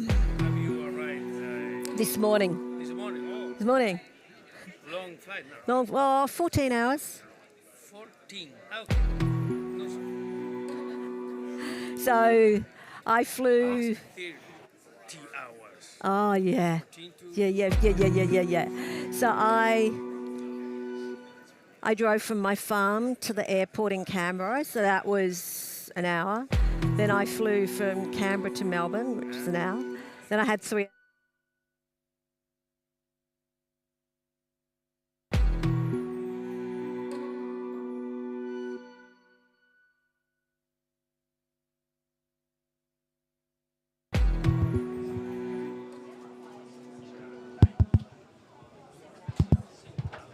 Have you arrived This morning. this morning? Oh, This morning. long flight now. Long, well, 14 hours. 14. Okay. No, So I flew. 30 hours. Oh, yeah. 14 to Yeah. So I drove from my farm to the airport in Canberra, so that was an hour. Then I flew from Canberra to Melbourne, which is an hour. Then I had 3.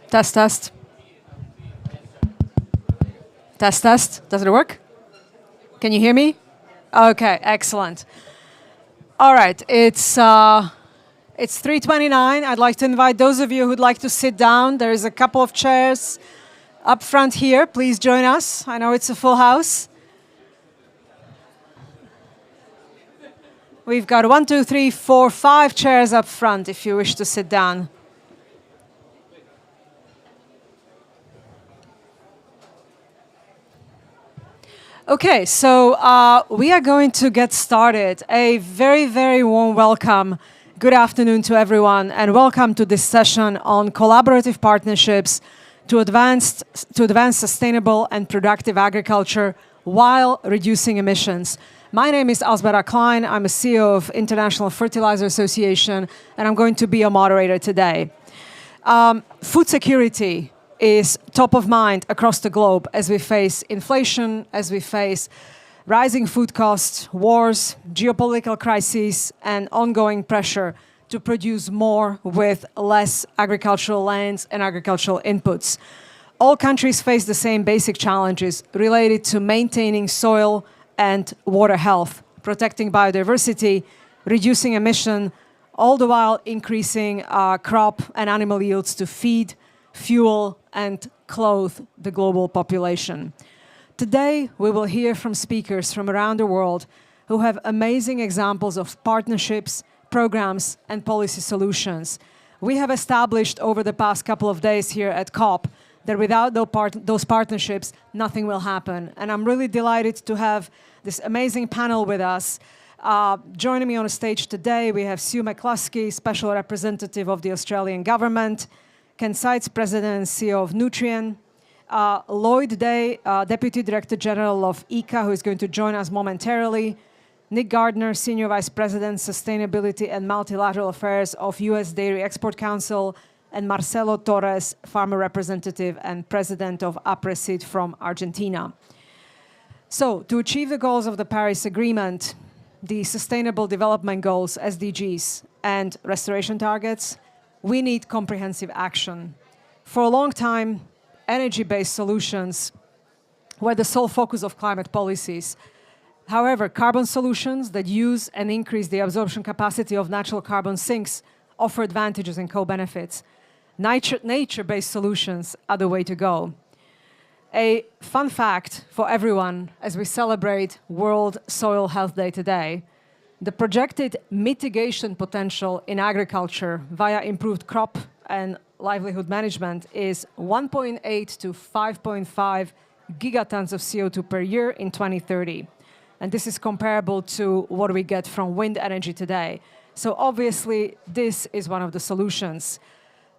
Test, test. Test, test. Does it work? Can you hear me? Okay, excellent. All right, it's 3:29. I'd like to invite those of you who'd like to sit down. There's a couple of chairs up front here. Please join us. I know it's a full house. We've got 1, 2, 3, 4, 5 chairs up front if you wish to sit down. Okay, so we are going to get started. A very, very warm welcome. Good afternoon to everyone, and welcome to this session on collaborative partnerships to advance sustainable and productive agriculture while reducing emissions. My name is Alzbera Klein. I'm a CEO of International Fertilizer Association, and I'm going to be a moderator today. Food security is top of mind across the globe as we face inflation, as we face rising food costs, wars, geopolitical crises, and ongoing pressure to produce more with less agricultural lands and agricultural inputs. All countries face the same basic challenges related to maintaining soil and water health, protecting biodiversity, reducing emission, all the while increasing crop and animal yields to feed, fuel, and clothe the global population. Today, we will hear from speakers from around the world who have amazing examples of partnerships, programs, and policy solutions. We have established over the past couple of days here at COP that without those partnerships, nothing will happen. And I'm really delighted to have this amazing panel with us. Joining me on the stage today, we have Sue McCluskey, Special Representative of the Australian Government, Ken Seitz, President and CEO of Nutrien, Lloyd Day, Deputy Director General of ICA, who is going to join us momentarily, Nick Gardner, Senior Vice President, Sustainability and Multilateral Affairs of U.S. Dairy Export Council, and Marcelo Torres, Farmer Representative and President of APRESID from Argentina. So, to achieve the goals of the Paris Agreement, the Sustainable Development Goals, SDGs, and restoration targets, we need comprehensive action. For a long time, energy-based solutions were the sole focus of climate policies. However, carbon solutions that use and increase the absorption capacity of natural carbon sinks offer advantages and co-benefits. Nature-based solutions are the way to go. A fun fact for everyone as we celebrate World Soil Health Day today: the projected mitigation potential in agriculture via improved crop and livelihood management is 1.8 to 5.5 gigatons of CO2 per year in 2030. And this is comparable to what we get from wind energy today. So obviously, this is one of the solutions.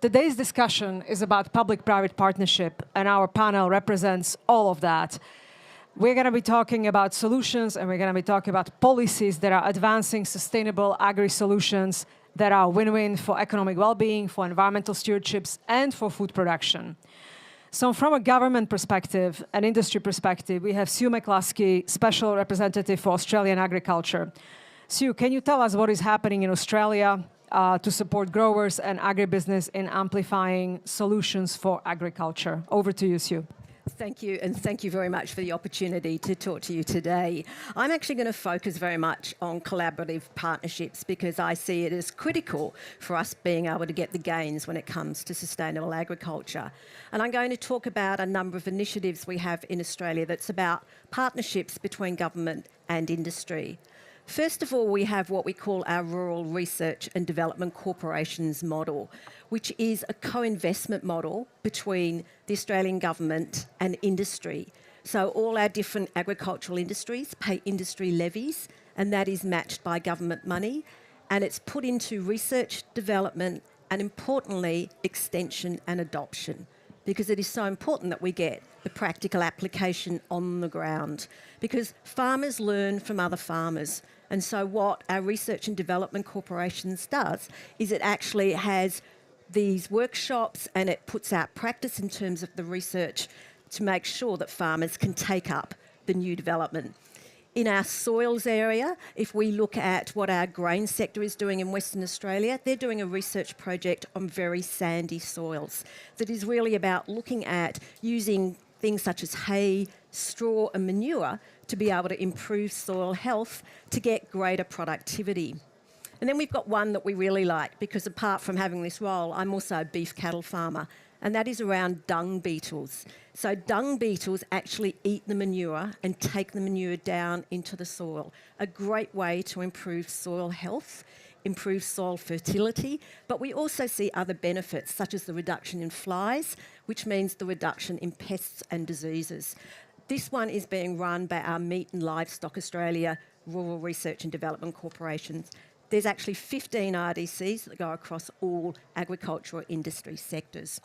Today's discussion is about public-private partnership, and our panel represents all of that. We're going to be talking about solutions, and we're going to be talking about policies that are advancing sustainable agri-solutions that are win-win for economic well-being, for environmental stewardships, and for food production. So from a government perspective, an industry perspective, we have Sue McCluskey, Special Representative for Australian Agriculture. Sue, can you tell us what is happening in Australia to support growers and agribusiness in amplifying solutions for agriculture? Over to you, Sue. Thank you, and thank you very much for the opportunity to talk to you today. I'm actually going to focus very much on collaborative partnerships because I see it as critical for us being able to get the gains when it comes to sustainable agriculture. And I'm going to talk about a number of initiatives we have in Australia that's about partnerships between government and industry. First of all, we have what we call our Rural Research and Development Corporations model, which is a co-investment model between the Australian government and industry. So all our different agricultural industries pay industry levies, and that is matched by government money, and it's put into research, development, and importantly, extension and adoption, because it is so important that we get the practical application on the ground, because farmers learn from other farmers. And so what our Research and Development Corporations does is it actually has these workshops and it puts out practice in terms of the research to make sure that farmers can take up the new development. In our soils area, if we look at what our grain sector is doing in Western Australia, they're doing a research project on very sandy soils that is really about looking at using things such as hay, straw and manure to be able to improve soil health to get greater productivity. And then we've got one that we really like, because apart from having this role, I'm also a beef cattle farmer, and that is around dung beetles. So dung beetles actually eat the manure and take the manure down into the soil. A great way to improve soil health, improve soil fertility, but we also see other benefits such as the reduction in flies, which means the reduction in pests and diseases. This one is being run by our Meat and Livestock Australia Rural Research and Development Corporations. There's actually 15 RDCs that go across all agricultural industry sectors.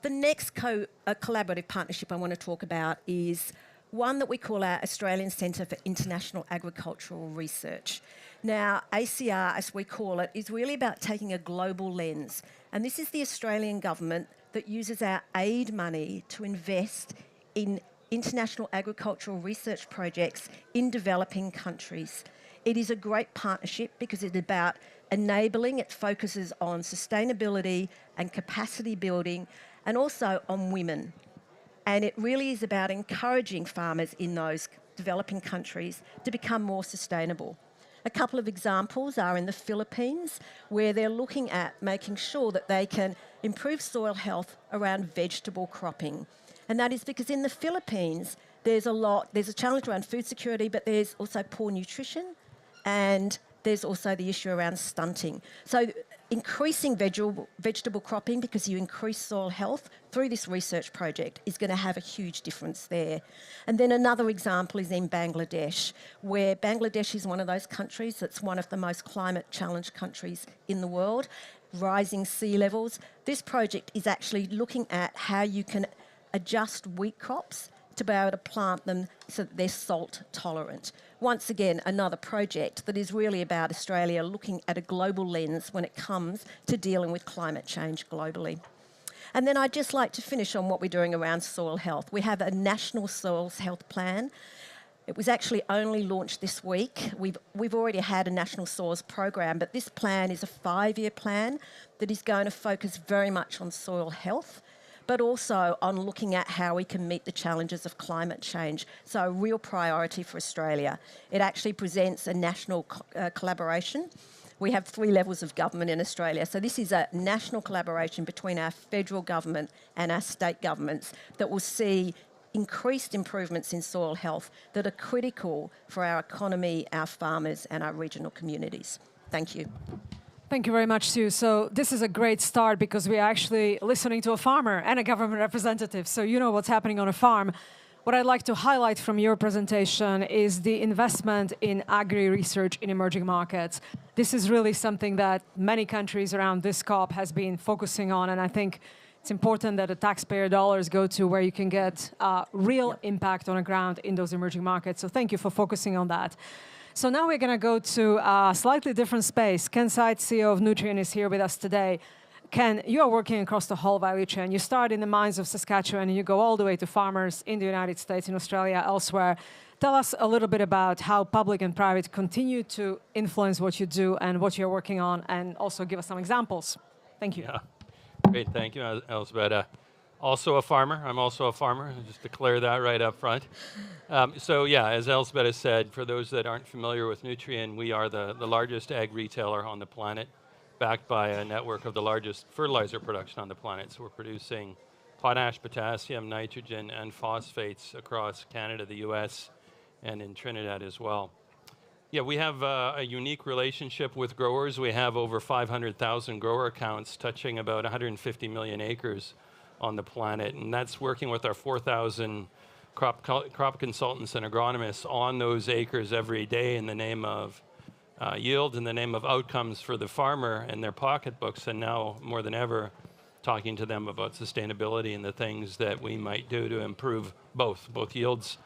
The next collaborative partnership I want to talk about is one that we call our Australian Centre for International Agricultural Research. Now, ACR, as we call it, is really about taking a global lens. And this is the Australian government that uses our aid money to invest in international agricultural research projects in developing countries. It is a great partnership because it's about enabling, it focuses on sustainability and capacity building, and also on women. And it really is about encouraging farmers in those developing countries to become more sustainable. A couple of examples are in the Philippines, where they're looking at making sure that they can improve soil health around vegetable cropping. And that is because in the Philippines, there's a challenge around food security, but there's also poor nutrition, and there's also the issue around stunting. So increasing vegetable cropping, because you increase soil health through this research project, is going to have a huge difference there. And then another example is in Bangladesh, where Bangladesh is one of those countries that's one of the most climate challenged countries in the world, rising sea levels. This project is actually looking at how you can adjust wheat crops to be able to plant them so that they're salt tolerant. Once again, another project that is really about Australia looking at a global lens when it comes to dealing with climate change globally. And then I'd just like to finish on what we're doing around soil health. We have a national soil health plan. It was actually only launched this week. We've already had a national soils program, but this plan is a 5-year plan that is going to focus very much on soil health, but also on looking at how we can meet the challenges of climate change. So a real priority for Australia. It actually presents a national collaboration. We have 3 levels of government in Australia. So this is a national collaboration between our federal government and our state governments that will see increased improvements in soil health that are critical for our economy, our farmers and our regional communities. Thank you. Thank you very much, Sue. So this is a great start because we're actually listening to a farmer and a government representative. So you know what's happening on a farm. What I'd like to highlight from your presentation is the investment in agri-research in emerging markets. This is really something that many countries around this COP has been focusing on, and I think it's important that the taxpayer dollars go to where you can get real impact on the ground in those emerging markets. So thank you for focusing on that. So now we're going to go to a slightly different space. Ken Seitz, CEO of Nutrien, is here with us today. Ken, you are working across the whole value chain. You start in the mines of Saskatchewan and you go all the way to farmers in the United States, in Australia, elsewhere. Tell us a little bit about how public and private continue to influence what you do and what you're working on, and also give us some examples. Thank you. Yeah, great, thank you, Elzbieta. Also a farmer, I'm also a farmer, just declare that right up front. So yeah, as Elzbieta said, for those that aren't familiar with Nutrien, we are the largest ag retailer on the planet, backed by a network of the largest fertilizer production on the planet. So we're producing potash, potassium, nitrogen, and phosphates across Canada, the US, and in Trinidad as well. Yeah, we have a unique relationship with growers. We have over 500,000 grower accounts touching about 150 million acres on the planet, and that's working with our 4,000 crop consultants and agronomists on those acres every day in the name of yield, in the name of outcomes for the farmer and their pocketbooks, and now more than ever, talking to them about sustainability and the things that we might do to improve both yields,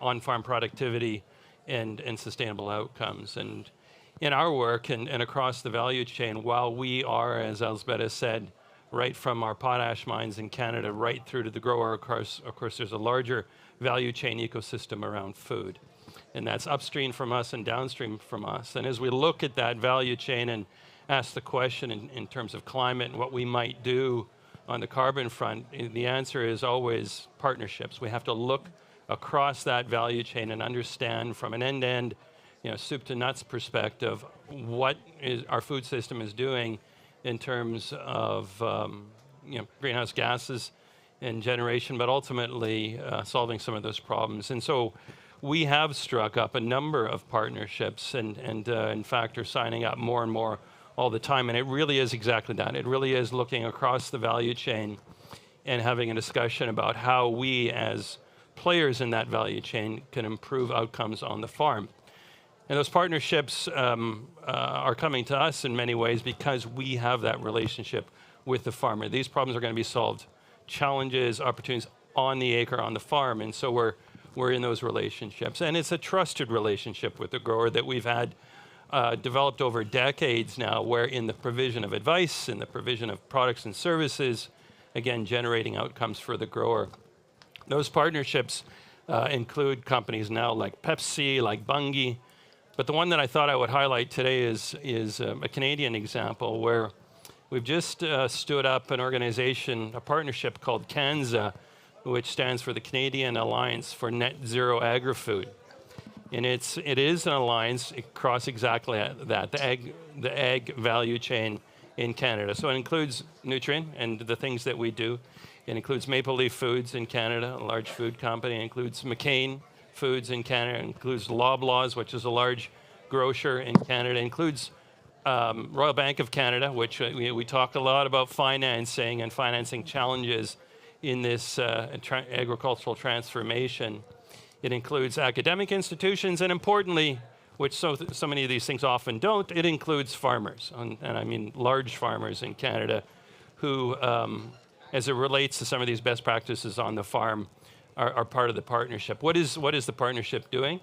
on-farm productivity, and sustainable outcomes. And in our work and across the value chain, while we are, as Elzbieta said, right from our potash mines in Canada right through to the grower, of course there's a larger value chain ecosystem around food. And that's upstream from us and downstream from us. And as we look at that value chain and ask the question in terms of climate and what we might do on the carbon front, the answer is always partnerships. We have to look across that value chain and understand from an end-to-end, soup to nuts perspective, what our food system is doing in terms of greenhouse gases and generation, but ultimately solving some of those problems. And so we have struck up a number of partnerships and in fact are signing up more and more all the time. And it really is exactly that. It really is looking across the value chain and having a discussion about how we as players in that value chain can improve outcomes on the farm. And those partnerships are coming to us in many ways because we have that relationship with the farmer. These problems are going to be solved, challenges, opportunities on the acre, on the farm, and so we're in those relationships. And it's a trusted relationship with the grower that we've had developed over decades now, where in the provision of advice, in the provision of products and services, again, generating outcomes for the grower. Those partnerships include companies now like Pepsi, like Bunge, but the one that I thought I would highlight today is a Canadian example where we've just stood up an organization, a partnership called CANZA, which stands for the Canadian Alliance for Net Zero Agri-Food. And it is an alliance across exactly that, the ag value chain in Canada. So it includes Nutrien and the things that we do. It includes Maple Leaf Foods in Canada, a large food company. It includes McCain Foods in Canada. It includes Loblaws, which is a large grocer in Canada. It includes Royal Bank of Canada, which we talk a lot about financing and financing challenges in this agricultural transformation. It includes academic institutions, and importantly, which so many of these things often don't, it includes farmers, and I mean large farmers in Canada, who, as it relates to some of these best practices on the farm, are part of the partnership. What is the partnership doing?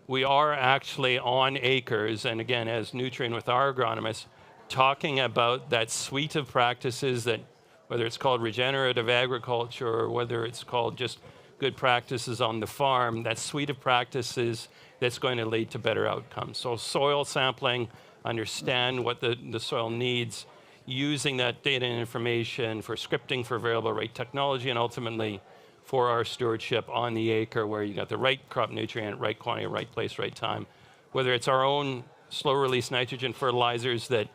We are actually on acres, and again, as Nutrien with our agronomists, talking about that suite of practices that, whether it's called regenerative agriculture or whether it's called just good practices on the farm, that suite of practices that's going to lead to better outcomes. So soil sampling, understand what the soil needs, using that data and information for scripting for variable rate technology, and ultimately for our stewardship on the acre where you got the right crop nutrient, right quantity, right place, right time. Whether it's our own slow release nitrogen fertilizers that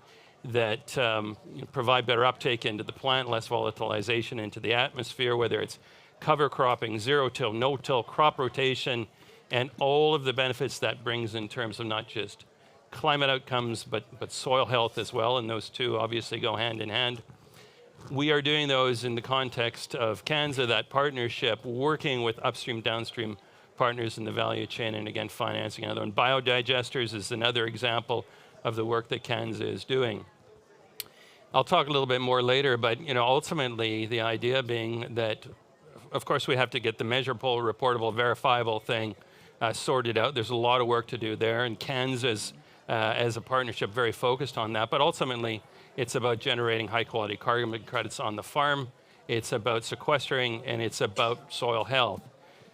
provide better uptake into the plant, less volatilization into the atmosphere, whether it's cover cropping, zero-till, no-till, crop rotation, and all of the benefits that brings in terms of not just climate outcomes, but soil health as well, and those two obviously go hand in hand. We are doing those in the context of CANZA, that partnership, working with upstream, downstream partners in the value chain, and again, financing another one. Biodigesters is another example of the work that CANZA is doing. I'll talk a little bit more later, but ultimately the idea being that, of course, we have to get the measurable, reportable, verifiable thing sorted out. There's a lot of work to do there, and CANZA's, as a partnership, very focused on that. But ultimately, it's about generating high-quality carbon credits on the farm. It's about sequestering, and it's about soil health.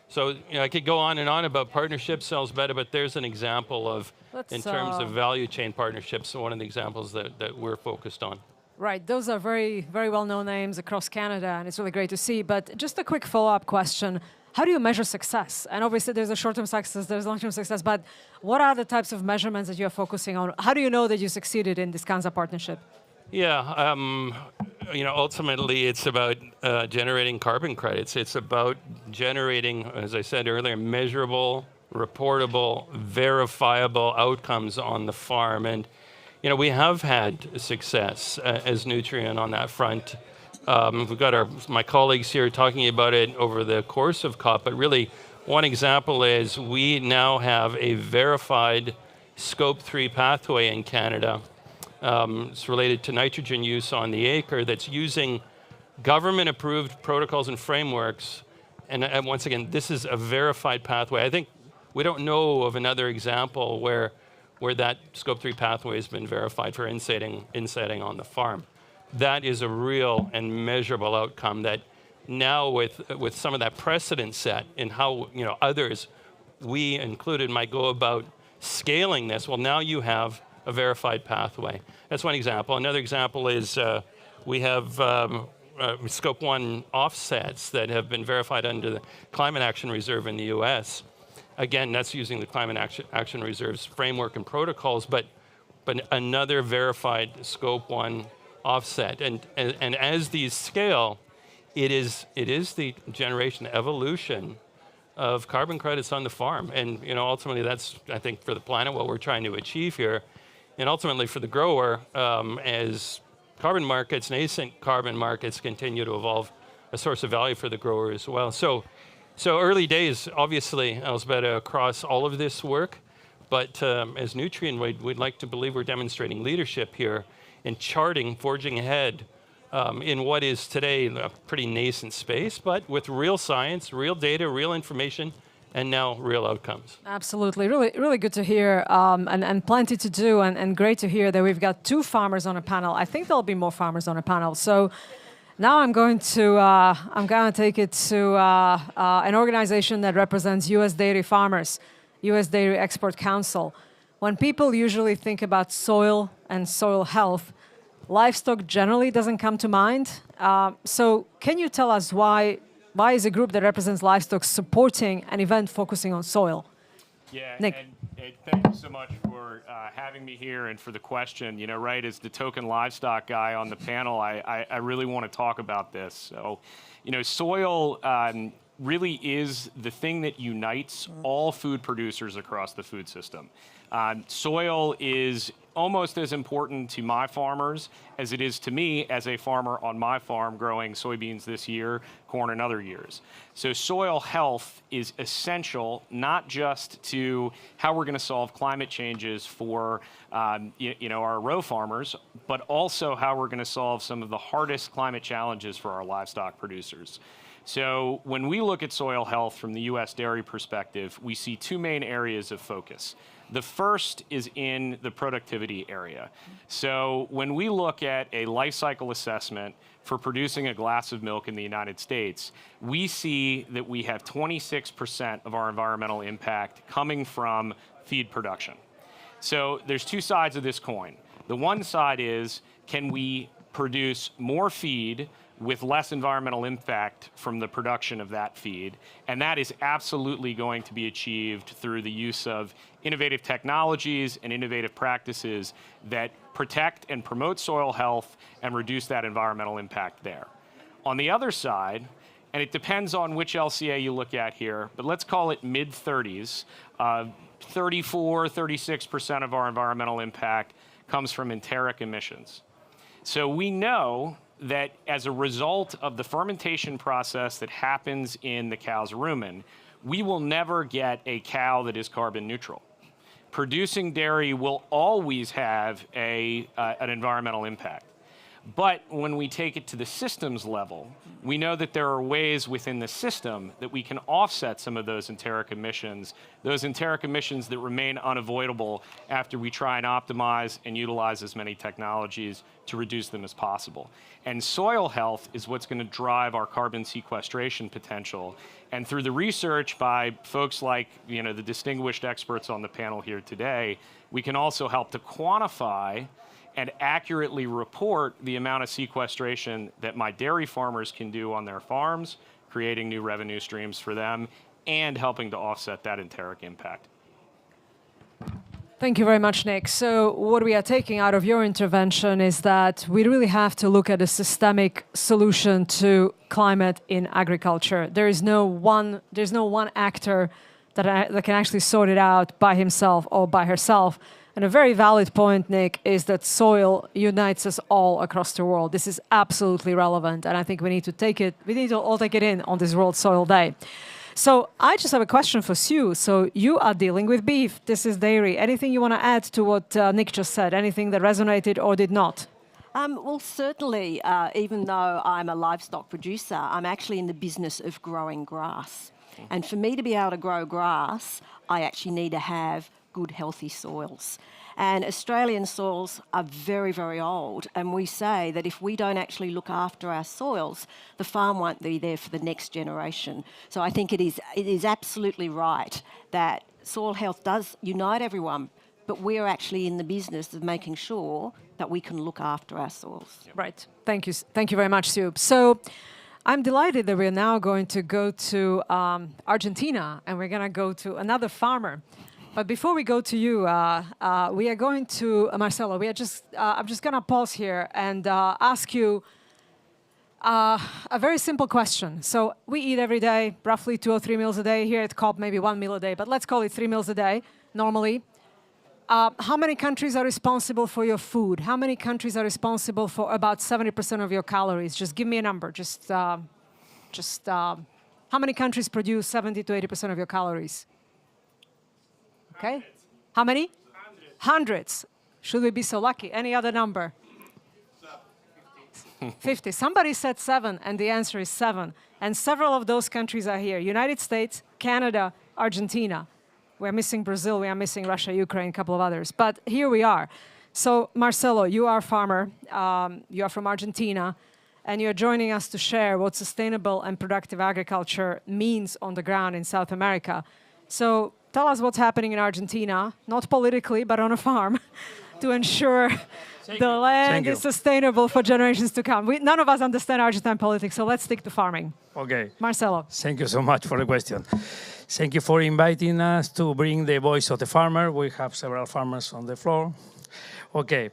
So I could go on and on about partnerships, Elzbieta, but there's an example of, in terms of value chain partnerships, one of the examples that we're focused on. Right, those are very, very well-known names across Canada, and it's really great to see. But just a quick follow-up question. How do you measure success? And obviously there's a short-term success, there's long-term success, but what are the types of measurements that you're focusing on? How do you know that you succeeded in this CANZA partnership? Yeah, ultimately it's about generating carbon credits. It's about generating, as I said earlier, measurable, reportable, verifiable outcomes on the farm. And we have had success as Nutrien on that front. We've got my colleagues here talking about it over the course of COP, but really one example is we now have a verified Scope 3 pathway in Canada. It's related to nitrogen use on the acre that's using government-approved protocols and frameworks. And once again, this is a verified pathway. I think we don't know of another example where that Scope 3 pathway has been verified for insetting on the farm. That is a real and measurable outcome that now with some of that precedent set in how others, we included, might go about scaling this. Well, now you have a verified pathway. That's one example. Another example is we have Scope 1 offsets that have been verified under the Climate Action Reserve in the US. Again, that's using the Climate Action Reserve's framework and protocols, but another verified Scope 1 offset. And as these scale, it is the generation, evolution of carbon credits on the farm. And ultimately that's, I think, for the planet, what we're trying to achieve here. And ultimately for the grower, as carbon markets, nascent carbon markets continue to evolve, a source of value for the grower as well. So early days, obviously, Elzbieta, across all of this work, but as Nutrien, we'd like to believe we're demonstrating leadership here in charting, forging ahead in what is today a pretty nascent space, but with real science, real data, real information, and now real outcomes. Absolutely, really good to hear, and plenty to do, and great to hear that we've got 2 farmers on a panel. I think there'll be more farmers on a panel. So now I'm going to take it to an organization that represents U.S. dairy farmers, U.S. Dairy Export Council. When people usually think about soil and soil health, livestock generally doesn't come to mind. So can you tell us why is a group that represents livestock supporting an event focusing on soil? Yeah, Nick. and thank you so much for having me here and for the question. Right, as the token livestock guy on the panel, I really want to talk about this. So, soil really is the thing that unites all food producers across the food system. Soil is almost as important to my farmers as it is to me as a farmer on my farm growing soybeans this year, corn in other years. So soil health is essential, not just to how we're going to solve climate changes for our row farmers, but also how we're going to solve some of the hardest climate challenges for our livestock producers. So when we look at soil health from the U.S. dairy perspective, we see 2 main areas of focus. The first is in the productivity area. So when we look at a life cycle assessment for producing a glass of milk in the United States, we see that we have 26% of our environmental impact coming from feed production. So there's 2 sides of this coin. The one side is, can we produce more feed with less environmental impact from the production of that feed? And that is absolutely going to be achieved through the use of innovative technologies and innovative practices that protect and promote soil health and reduce that environmental impact there. On the other side, and it depends on which LCA you look at here, but let's call it mid-30s, 34, 36% of our environmental impact comes from enteric emissions. So we know that as a result of the fermentation process that happens in the cow's rumen, we will never get a cow that is carbon neutral. Producing dairy will always have an environmental impact. But when we take it to the systems level, we know that there are ways within the system that we can offset some of those enteric emissions that remain unavoidable after we try and optimize and utilize as many technologies to reduce them as possible. And soil health is what's going to drive our carbon sequestration potential. And through the research by folks like the distinguished experts on the panel here today, we can also help to quantify and accurately report the amount of sequestration that my dairy farmers can do on their farms, creating new revenue streams for them, and helping to offset that enteric impact. Thank you very much, Nick. So what we are taking out of your intervention is that we really have to look at a systemic solution to climate in agriculture. There's no one actor that can actually sort it out by himself or by herself. And a very valid point, Nick, is that soil unites us all across the world. This is absolutely relevant, and I think we need to all take it in on this World Soil Day. So I just have a question for Sue. So you are dealing with beef. This is dairy. Anything you want to add to what Nick just said? Anything that resonated or did not? Well, certainly, even though I'm a livestock producer, I'm actually in the business of growing grass. And for me to be able to grow grass, I actually need to have good, healthy soils. And Australian soils are very, very old. And we say that if we don't actually look after our soils, the farm won't be there for the next generation. So I think it is absolutely right that soil health does unite everyone, but we're actually in the business of making sure that we can look after our soils. Right. Thank you. Thank you very much, Sue. So I'm delighted that we're now going to go to Argentina, and we're going to go to another farmer. But before we go to you, we are going to Marcelo. I'm just going to pause here and ask you a very simple question. So we eat every day, roughly 2 or 3 meals a day. Here at COP, maybe 1 meal a day, but let's call it 3 meals a day normally. How many countries are responsible for your food? How many countries are responsible for about 70% of your calories? Just give me a number. How many countries produce 70 to 80% of your calories? Okay. How many? Hundreds. Should we be so lucky? Any other number? 50. Somebody said 7, and the answer is 7. And several of those countries are here. United States, Canada, Argentina. We're missing Brazil, we are missing Russia, Ukraine, a couple of others. But here we are. So, Marcelo, you are a farmer. You are from Argentina. And you're joining us to share what sustainable and productive agriculture means on the ground in South America. So, tell us what's happening in Argentina, not politically, but on a farm, to ensure the land is sustainable for generations to come. None of us understand Argentine politics, so let's stick to farming. Okay. Marcelo. Thank you so much for the question. Thank you for inviting us to bring the voice of the farmer. We have several farmers on the floor. Okay.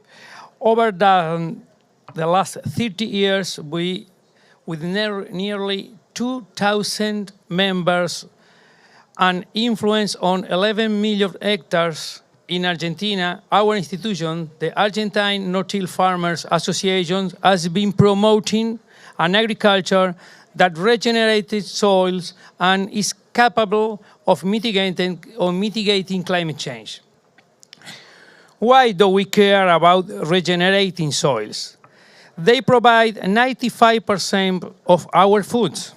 Over the last 30 years, with nearly 2,000 members and influence on 11 million hectares in Argentina, our institution, the Argentine No-Till Farmers Association, has been promoting an agriculture that regenerates soils and is capable of mitigating climate change. Why do we care about regenerating soils? They provide 95% of our foods,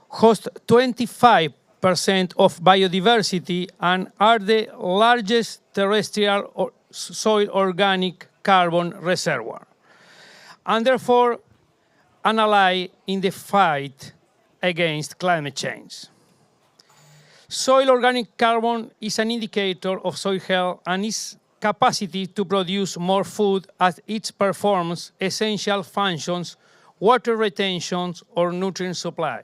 host 25% of biodiversity, and are the largest terrestrial soil organic carbon reservoir, and therefore an ally in the fight against climate change. Soil organic carbon is an indicator of soil health and its capacity to produce more food as it performs essential functions, water retention or nutrient supply.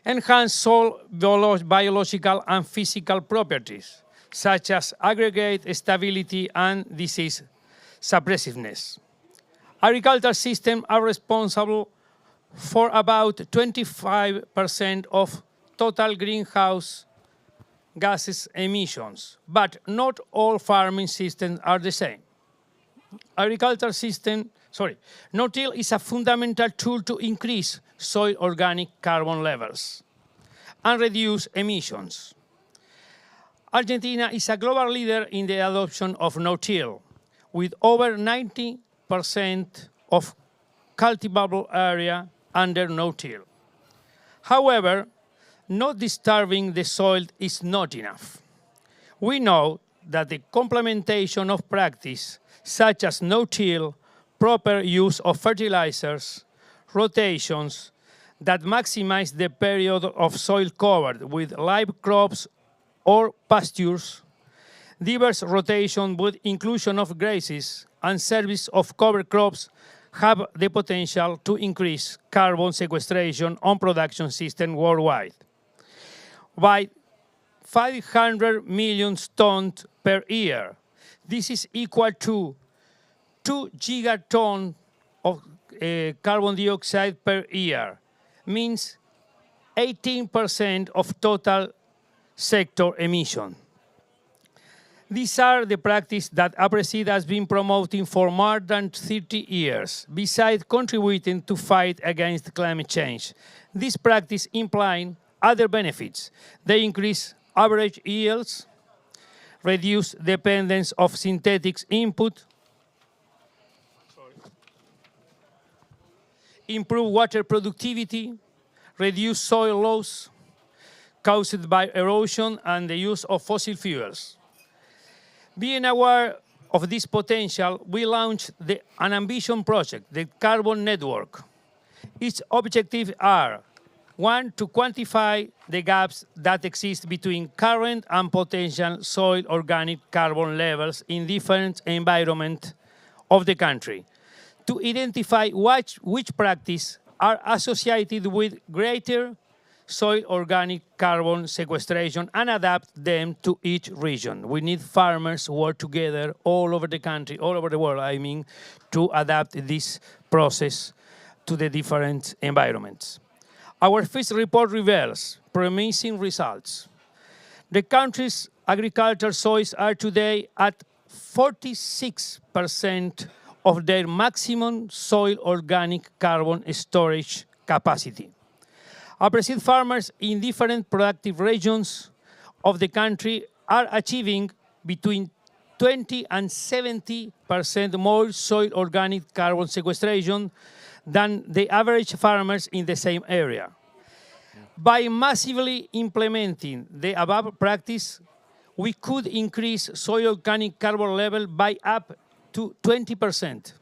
Enhance soil biological and physical properties, such as aggregate stability and disease suppressiveness. Agricultural systems are responsible for about 25% of total greenhouse gases emissions, but not all farming systems are the same. No-till is a fundamental tool to increase soil organic carbon levels and reduce emissions. Argentina is a global leader in the adoption of no-till, with over 90% of cultivable area under no-till. However, not disturbing the soil is not enough. We know that the complementation of practice, such as no-till, proper use of fertilizers, rotations that maximize the period of soil covered with live crops or pastures, diverse rotation with inclusion of grasses and service of cover crops have the potential to increase carbon sequestration on production systems worldwide by 500 million tons per year. This is equal to 2 gigatons of carbon dioxide per year, means 18% of total sector emission. These are the practices that APRESID has been promoting for more than 30 years, besides contributing to fight against climate change. This practice implies other benefits. They increase average yields, reduce dependence of synthetic input, improve water productivity, reduce soil loss caused by erosion and the use of fossil fuels. Being aware of this potential, we launched an ambition project, the Carbon Network. Its objectives are: one, to quantify the gaps that exist between current and potential soil organic carbon levels in different environments of the country; to identify which practices are associated with greater soil organic carbon sequestration and adapt them to each region. We need farmers who work together all over the country, all over the world, I mean, to adapt this process to the different environments. Our first report reveals promising results. The country's agricultural soils are today at 46% of their maximum soil organic carbon storage capacity. APRESID farmers in different productive regions of the country are achieving between 20 and 70% more soil organic carbon sequestration than the average farmers in the same area. By massively implementing the above practice, we could increase soil organic carbon level by up to 20%,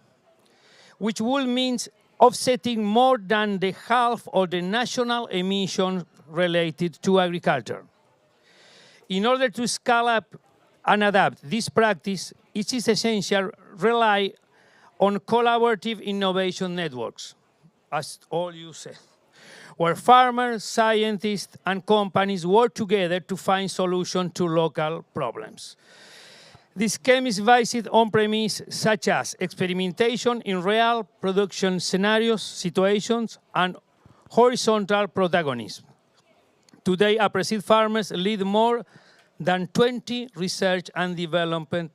which will mean offsetting more than the half of the national emissions related to agriculture. In order to scale up and adapt this practice, it is essential to rely on collaborative innovation networks, as all you said, where farmers, scientists, and companies work together to find solutions to local problems. This scheme is based on premises such as experimentation in real production scenarios, situations, and horizontal protagonism. Today, APRESID farmers lead more than 20 research and development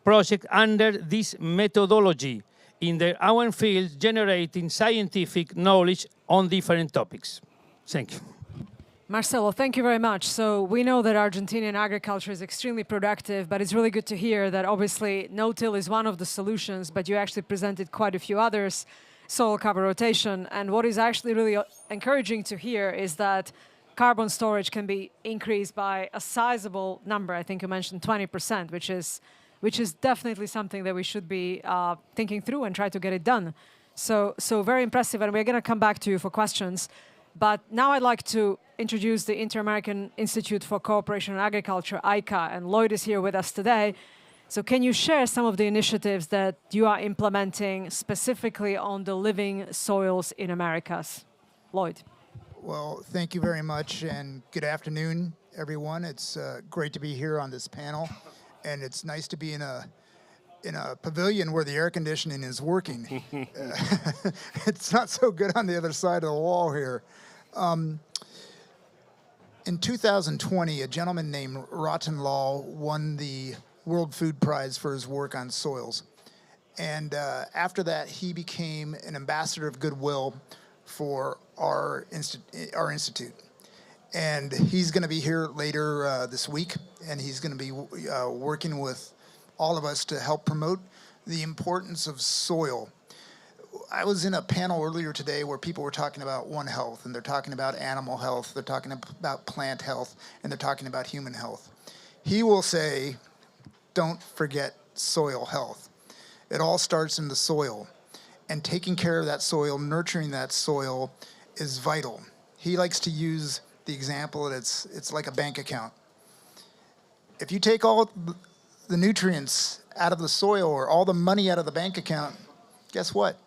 projects under this methodology in their own fields, generating scientific knowledge on different topics. Thank you. Marcelo, thank you very much. So we know that Argentinian agriculture is extremely productive, but it's really good to hear that obviously no-till is one of the solutions, but you actually presented quite a few others, soil cover rotation. And what is actually really encouraging to hear is that carbon storage can be increased by a sizable number. I think you mentioned 20%, which is definitely something that we should be thinking through and try to get it done. So very impressive, and we're going to come back to you for questions. But now I'd like to introduce the Inter-American Institute for Cooperation in Agriculture, ICA, and Lloyd is here with us today. So can you share some of the initiatives that you are implementing specifically on the living soils in Americas? Lloyd. Well, thank you very much, and good afternoon, everyone. It's great to be here on this panel, and it's nice to be in a pavilion where the air conditioning is working. It's not so good on the other side of the wall here. In 2020, a gentleman named Ratan Lal won the World Food Prize for his work on soils. And after that, he became an ambassador of goodwill for our institute. And he's going to be here later this week, and he's going to be working with all of us to help promote the importance of soil. I was in a panel earlier today where people were talking about One Health, and they're talking about animal health, they're talking about plant health, and they're talking about human health. He will say, don't forget soil health. It all starts in the soil, and taking care of that soil, nurturing that soil is vital. He likes to use the example that it's like a bank account. If you take all the nutrients out of the soil or all the money out of the bank account, guess what?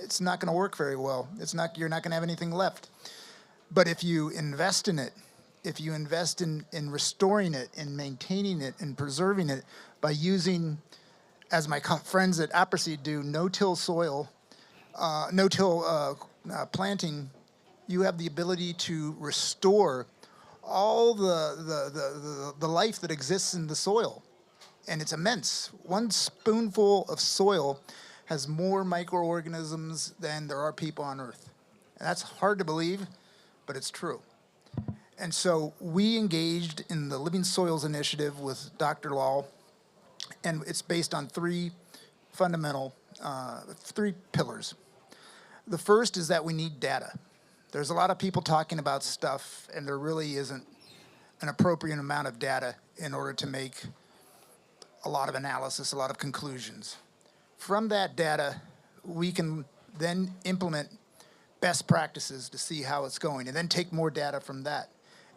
It's not going to work very well. You're not going to have anything left. But if you invest in it, if you invest in restoring it, in maintaining it, and preserving it by using, as my friends at APRESID do, no-till soil, no-till planting, you have the ability to restore all the life that exists in the soil. And it's immense. One spoonful of soil has more microorganisms than there are people on Earth. And that's hard to believe, but it's true. And so we engaged in the Living Soils Initiative with Dr. Law, and it's based on three fundamental, three pillars. The first is that we need data. There's a lot of people talking about stuff, and there really isn't an appropriate amount of data in order to make a lot of analysis, a lot of conclusions. From that data, we can then implement best practices to see how it's going, and then take more data from that.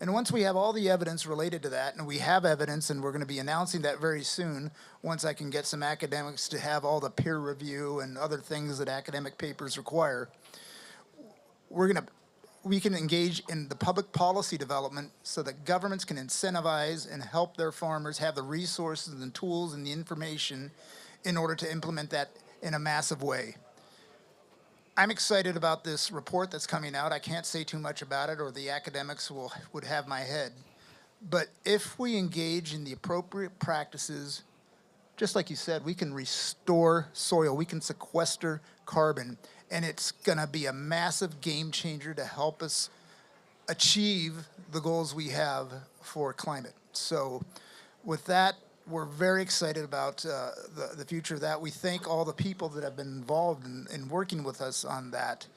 And once we have all the evidence related to that, and we have evidence, and we're going to be announcing that very soon, once I can get some academics to have all the peer review and other things that academic papers require, we can engage in the public policy development so that governments can incentivize and help their farmers have the resources and tools and the information in order to implement that in a massive way. I'm excited about this report that's coming out. I can't say too much about it, or the academics would have my head. But if we engage in the appropriate practices, just like you said, we can restore soil, we can sequester carbon, and it's gonna be a massive game changer to help us achieve the goals we have for climate. So with that, we're very excited about the future of that. We thank all the people that have been involved in working with us on that.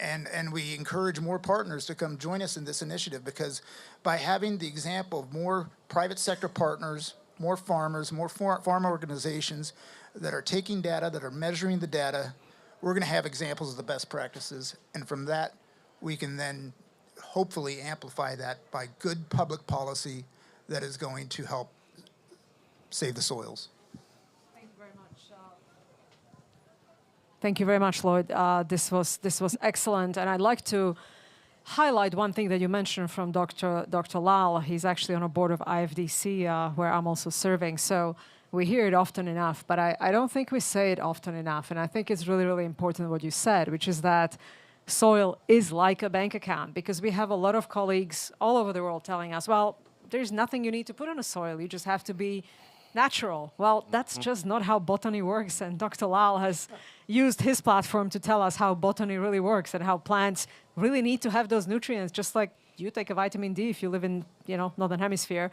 And we encourage more partners to come join us in this initiative, because by having the example of more private sector partners, more farmers, more farm organizations that are taking data, that are measuring the data, we're going to have examples of the best practices. And from that, we can then hopefully amplify that by good public policy that is going to help save the soils. Thank you very much. Thank you very much, Lloyd. This was excellent, and I'd like to highlight one thing that you mentioned from Dr. Lal. He's actually on a board of IFDC, where I'm also serving. So we hear it often enough, but I don't think we say it often enough. And I think it's really, really important what you said, which is that soil is like a bank account, because we have a lot of colleagues all over the world telling us, well, there's nothing you need to put on a soil. You just have to be natural. Well, that's just not how botany works. And Dr. Lal has used his platform to tell us how botany really works and how plants really need to have those nutrients, just like you take a vitamin D if you live in, Northern Hemisphere,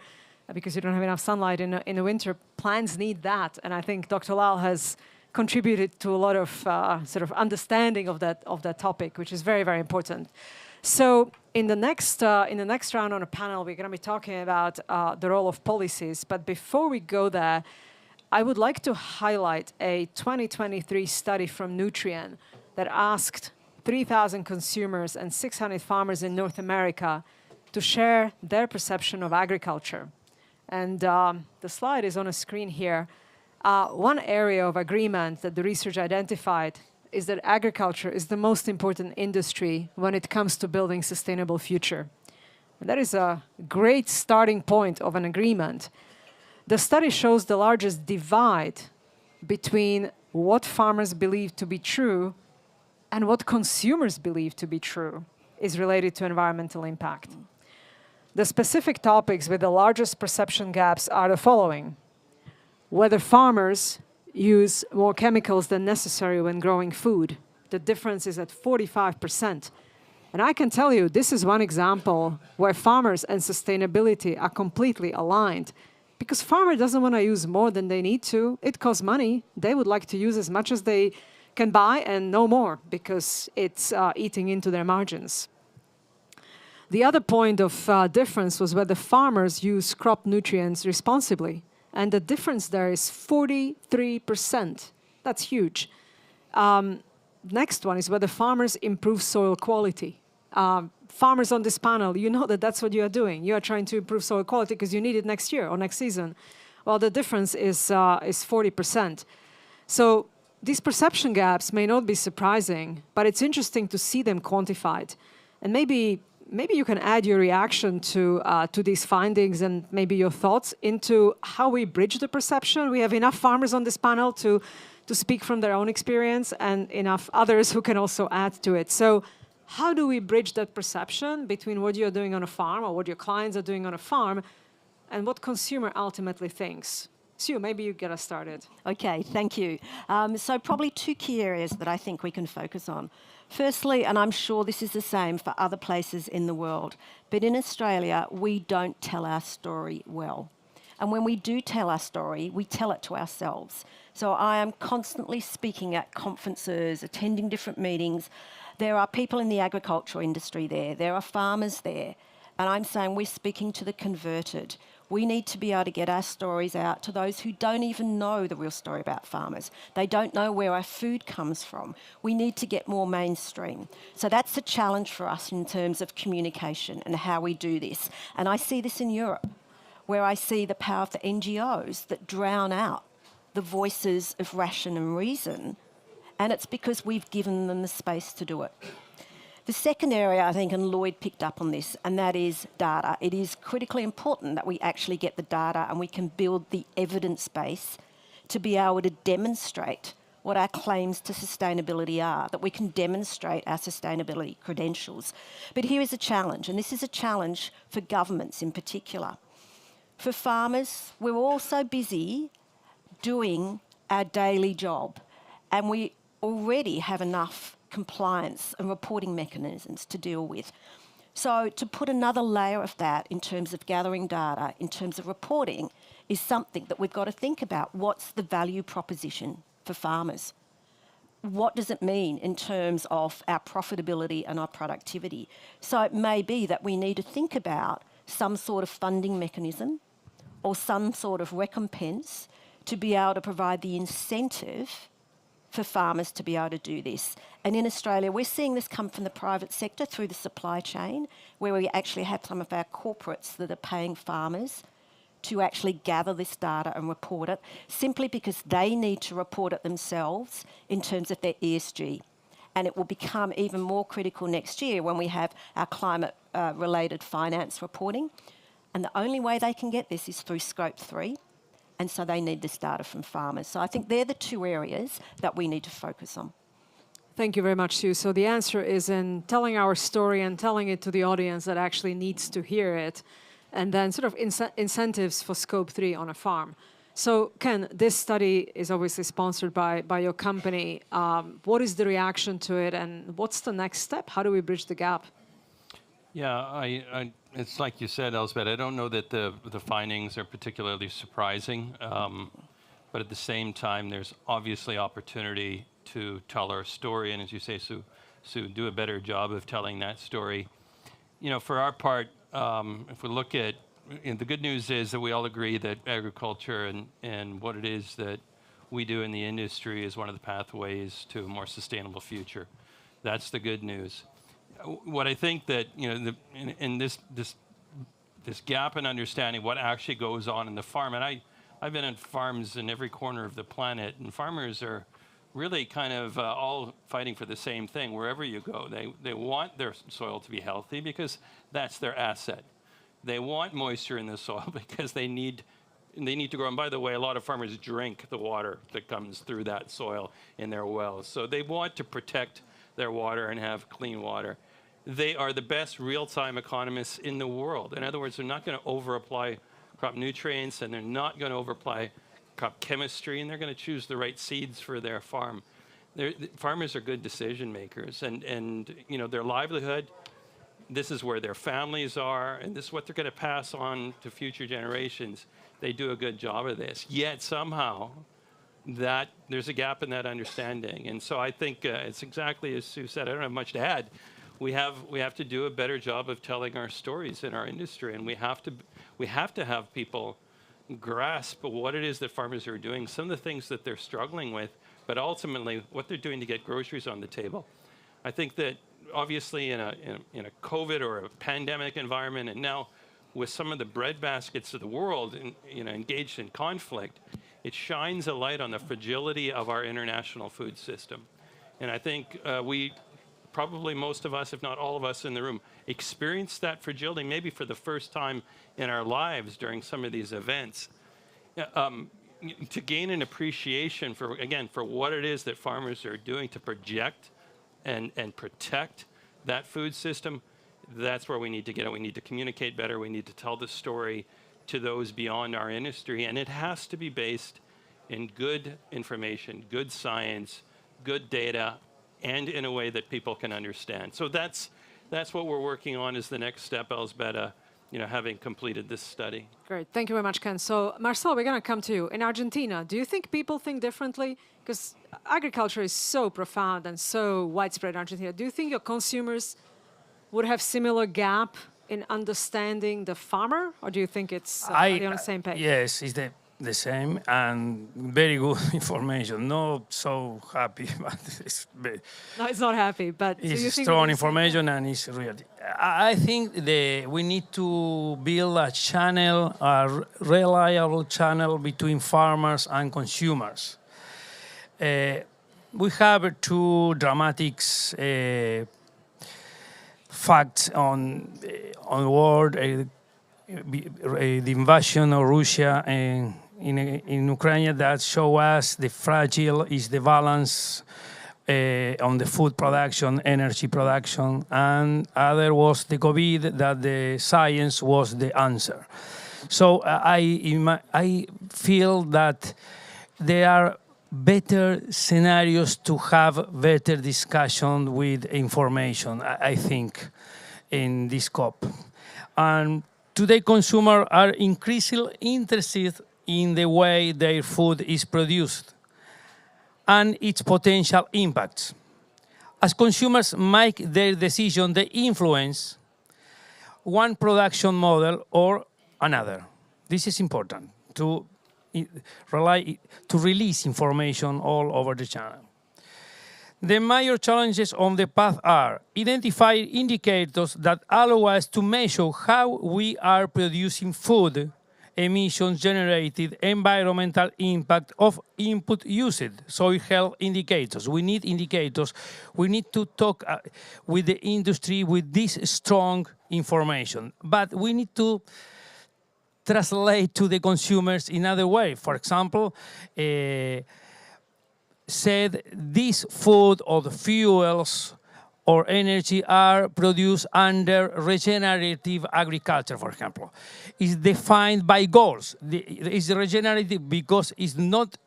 because you don't have enough sunlight in the winter. Plants need that. And I think Dr. Lal has contributed to a lot of sort of understanding of that topic, which is very, very important. So in the next round on a panel, we're going to be talking about the role of policies. But before we go there, I would like to highlight a 2023 study from Nutrien that asked 3,000 consumers and 600 farmers in North America to share their perception of agriculture. And the slide is on a screen here. One area of agreement that the research identified is that agriculture is the most important industry when it comes to building sustainable future. And that is a great starting point of an agreement. The study shows the largest divide between what farmers believe to be true and what consumers believe to be true is related to environmental impact. The specific topics with the largest perception gaps are the following: whether farmers use more chemicals than necessary when growing food. The difference is at 45%. And I can tell you, this is one example where farmers and sustainability are completely aligned, because farmer doesn't want to use more than they need to. It costs money. They would like to use as much as they can buy and no more, because it's eating into their margins. The other point of difference was whether farmers use crop nutrients responsibly. And the difference there is 43%. That's huge. Next one is whether farmers improve soil quality. Farmers on this panel, you know that that's what you are doing. You are trying to improve soil quality because you need it next year or next season. Well, the difference is 40%. So these perception gaps may not be surprising, but it's interesting to see them quantified. And maybe you can add your reaction to these findings and maybe your thoughts into how we bridge the perception. We have enough farmers on this panel to speak from their own experience, and enough others who can also add to it. So how do we bridge that perception between what you're doing on a farm or what your clients are doing on a farm and what consumer ultimately thinks? Sue, maybe you get us started. Okay, thank you. So probably two key areas that I think we can focus on. Firstly, and I'm sure this is the same for other places in the world, but in Australia, we don't tell our story well. And when we do tell our story, we tell it to ourselves. So I am constantly speaking at conferences, attending different meetings. There are people in the agricultural industry there. There are farmers there. And I'm saying we're speaking to the converted. We need to be able to get our stories out to those who don't even know the real story about farmers. They don't know where our food comes from. We need to get more mainstream. So that's a challenge for us in terms of communication and how we do this. And I see this in Europe, where I see the power of the NGOs that drown out the voices of ration and reason. And it's because we've given them the space to do it. The second area, I think, and Lloyd picked up on this, and that is data. It is critically important that we actually get the data and we can build the evidence base to be able to demonstrate what our claims to sustainability are, that we can demonstrate our sustainability credentials. But here is a challenge, and this is a challenge for governments in particular. For farmers, we're all so busy doing our daily job, and we already have enough compliance and reporting mechanisms to deal with. So to put another layer of that in terms of gathering data, in terms of reporting, is something that we've got to think about. What's the value proposition for farmers? What does it mean in terms of our profitability and our productivity? So it may be that we need to think about some sort of funding mechanism or some sort of recompense to be able to provide the incentive for farmers to be able to do this. And in Australia, we're seeing this come from the private sector through the supply chain, where we actually have some of our corporates that are paying farmers to actually gather this data and report it, simply because they need to report it themselves in terms of their ESG. And it will become even more critical next year when we have our climate-related finance reporting. And the only way they can get this is through Scope 3. And so they need this data from farmers. So I think they're the two areas that we need to focus on. Thank you very much, Sue. So the answer is in telling our story and telling it to the audience that actually needs to hear it, and then sort of incentives for Scope 3 on a farm. So Ken, this study is obviously sponsored by your company. What is the reaction to it, and what's the next step? How do we bridge the gap? Yeah, it's like you said, Elspeth, I don't know that the findings are particularly surprising, but at the same time, there's obviously opportunity to tell our story, and as you say, Sue, do a better job of telling that story. You know, for our part, if we look at, the good news is that we all agree that agriculture and what it is that we do in the industry is one of the pathways to a more sustainable future. That's the good news. What I think that, you know, in this gap in understanding what actually goes on in the farm, and I've been in farms in every corner of the planet, and farmers are really kind of all fighting for the same thing wherever you go. They want their soil to be healthy because that's their asset. They want moisture in the soil because they need to grow. And by the way, a lot of farmers drink the water that comes through that soil in their wells. So they want to protect their water and have clean water. They are the best real-time economists in the world. In other words, they're not going to over-apply crop nutrients, and they're not going to over-apply crop chemistry, and they're going to choose the right seeds for their farm. Farmers are good decision makers, and you know, their livelihood, this is where their families are, and this is what they're going to pass on to future generations. They do a good job of this. Yet somehow, that there's a gap in that understanding. And so I think it's exactly as Sue said. I don't have much to add. We have to do a better job of telling our stories in our industry, and we have to have people grasp what it is that farmers are doing, some of the things that they're struggling with, but ultimately what they're doing to get groceries on the table. I think that obviously in a COVID or a pandemic environment, and now with some of the breadbaskets of the world engaged in conflict, it shines a light on the fragility of our international food system. And I think we, probably most of us, if not all of us in the room, experienced that fragility maybe for the first time in our lives during some of these events. To gain an appreciation for what it is that farmers are doing to project and protect that food system, that's where we need to get it. We need to communicate better. We need to tell the story to those beyond our industry. And it has to be based in good information, good science, good data, and in a way that people can understand. So that's what we're working on as the next step, Elsbeta, having completed this study. Great. Thank you very much, Ken. So, Marcel, we're going to come to you. In Argentina, do you think people think differently? Because agriculture is so profound and so widespread in Argentina. Do you think your consumers would have similar gap in understanding the farmer? Or do you think it's are you on the same page? Yes, it's the same and very good information. Not so happy, but No, it's not happy, but so you it's think strong it is- information and it's real. I think we need to build a channel, a reliable channel between farmers and consumers. We have two dramatic facts on the world: the invasion of Russia in Ukraine that show us the fragile is the balance on the food production, energy production, and other was the COVID, that the science was the answer. So I feel that there are better scenarios to have better discussion with information, I think, in this COP. And today consumers are increasingly interested in the way their food is produced and its potential impacts. As consumers make their decision, they influence one production model or another. This is important to release information all over the channel. The major challenges on the path are identify indicators that allow us to measure how we are producing food, emissions generated, environmental impact of input used, soil health indicators. We need indicators. We need to talk with the industry with this strong information. But we need to translate to the consumers in other way. For example, said this food or the fuels or energy are produced under regenerative agriculture, for example. Is defined by goals. It's regenerative because it's not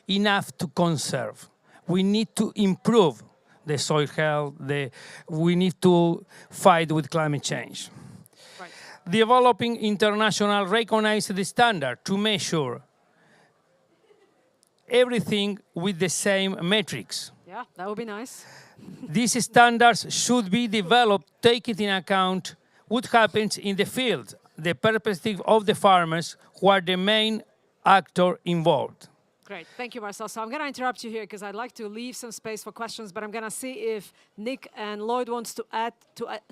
enough to conserve. We need to improve the soil health. We need to fight with climate change. Right. Developing international recognized standard to measure everything with the same metrics. Yeah, that would be nice. These standards should be developed taking into account what happens in the field, the perspective of the farmers who are the main actor involved. Great. Thank you, Marcel. So I'm going to interrupt you here because I'd like to leave some space for questions, but I'm going to see if Nick and Lloyd wants to add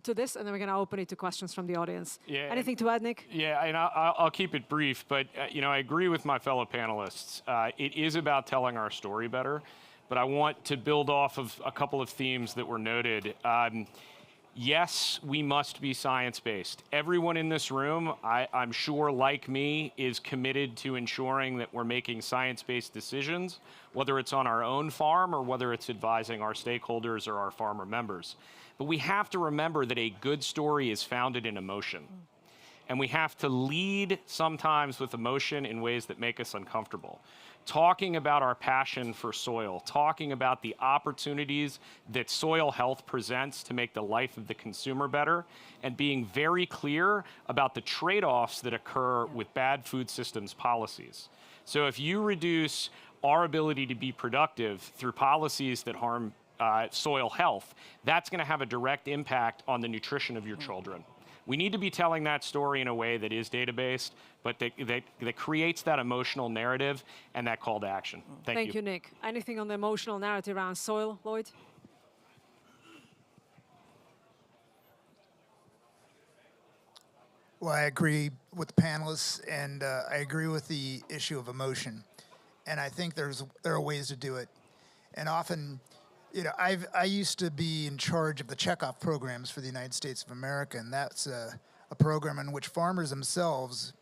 to this, and then we're going to open it to questions from the audience. Yeah, Anything to add, Nick? Yeah, and I'll keep it brief, but I agree with my fellow panelists. It is about telling our story better, but I want to build off of a couple of themes that were noted. Yes, we must be science-based. Everyone in this room, I'm sure, like me, is committed to ensuring that we're making science-based decisions, whether it's on our own farm or whether it's advising our stakeholders or our farmer members. But we have to remember that a good story is founded in emotion. And we have to lead sometimes with emotion in ways that make us uncomfortable. Talking about our passion for soil, talking about the opportunities that soil health presents to make the life of the consumer better, and being very clear about the trade-offs that occur with bad food systems policies. So if you reduce our ability to be productive through policies that harm soil health, that's going to have a direct impact on the nutrition of your children. We need to be telling that story in a way that is data-based, but that creates that emotional narrative and that call to action. Thank you, Nick. Anything on the emotional narrative around soil, Lloyd? Well, I agree with the panelists, and I agree with the issue of emotion. And I think there are ways to do it. And often, I used to be in charge of the checkoff programs for the United States of America, and that's a program in which farmers themselves,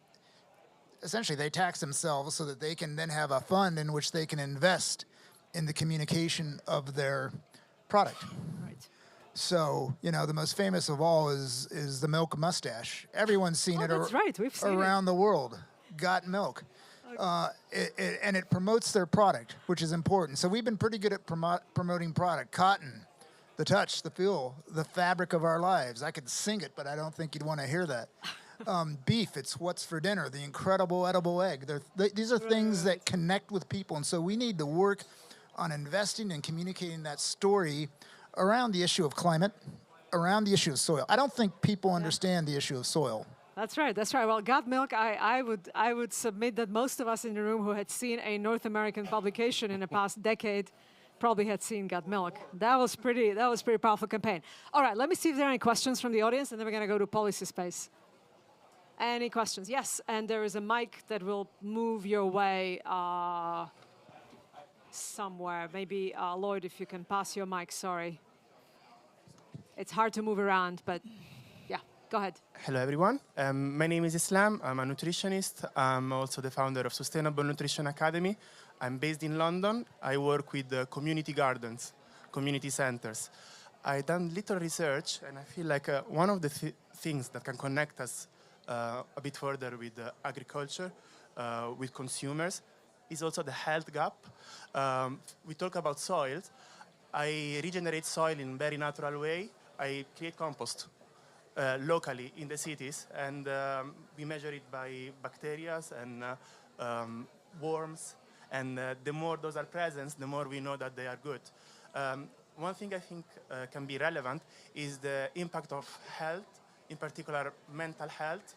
essentially they tax themselves so that they can then have a fund in which they can invest in the communication of their product. Right. So, the most famous of all is the milk mustache. Everyone's seen it That's right. We've seen around the world. Got milk. And it promotes their product, which is important. So we've been pretty good at promoting product. Cotton, the touch, the feel, the fabric of our lives. I could sing it, but I don't think you'd want to hear that. Beef, it's what's for dinner, the incredible edible egg. These are things that connect with people. And so we need to work on investing and communicating that story around the issue of climate, around the issue of soil. I don't think people understand the issue of soil. That's right. That's right. Well, Got Milk, I would submit that most of us in the room who had seen a North American publication in the past decade probably had seen Got Milk. That was pretty powerful campaign. All right, let me see if there are any questions from the audience, and then we're going to go to policy space. Any questions? Yes, and there is a mic that will move your way somewhere. Maybe Lloyd, if you can pass your mic. Sorry. It's hard to move around, but yeah, go ahead. Hello, everyone. My name is Islam. I'm a nutritionist. I'm also the founder of Sustainable Nutrition Academy. I'm based in London. I work with community gardens, community centers. I've done little research, and I feel like one of the things that can connect us a bit further with agriculture, with consumers, is also the health gap. We talk about soils. I regenerate soil in a very natural way. I create compost locally in the cities, and we measure it by bacteria and worms. And the more those are present, the more we know that they are good. One thing I think can be relevant is the impact of health, in particular mental health.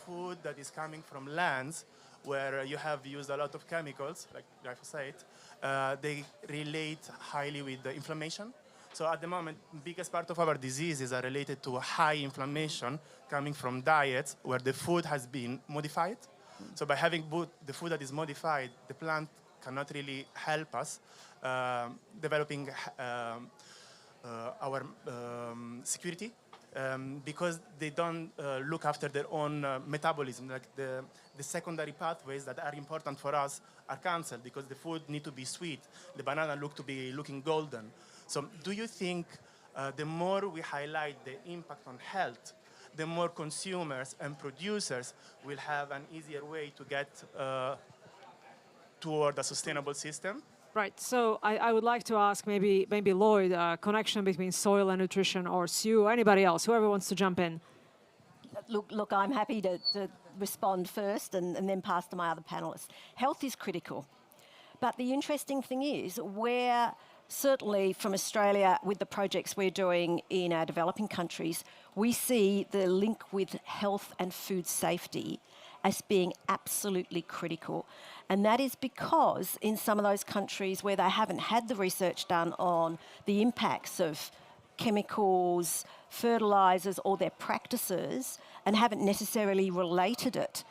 Food that is coming from lands where you have used a lot of chemicals, like glyphosate, they relate highly with the inflammation. So at the moment, the biggest part of our diseases are related to high inflammation coming from diets where the food has been modified. So by having the food that is modified, the plant cannot really help us developing our security. Because they don't look after their own metabolism. Like the secondary pathways that are important for us are canceled because the food need to be sweet. The banana look to be looking golden. So do you think the more we highlight the impact on health, the more consumers and producers will have an easier way to get toward a sustainable system? Right. So I would like to ask maybe Lloyd, a connection between soil and nutrition, or Sue, or anybody else, whoever wants to jump in. Look, I'm happy to respond first and then pass to my other panellists. Health is critical. But the interesting thing is, we're certainly from Australia, with the projects we're doing in our developing countries, we see the link with health and food safety as being absolutely critical. And that is because in some of those countries where they haven't had the research done on the impacts of chemicals, fertilisers, or their practices, and haven't necessarily related it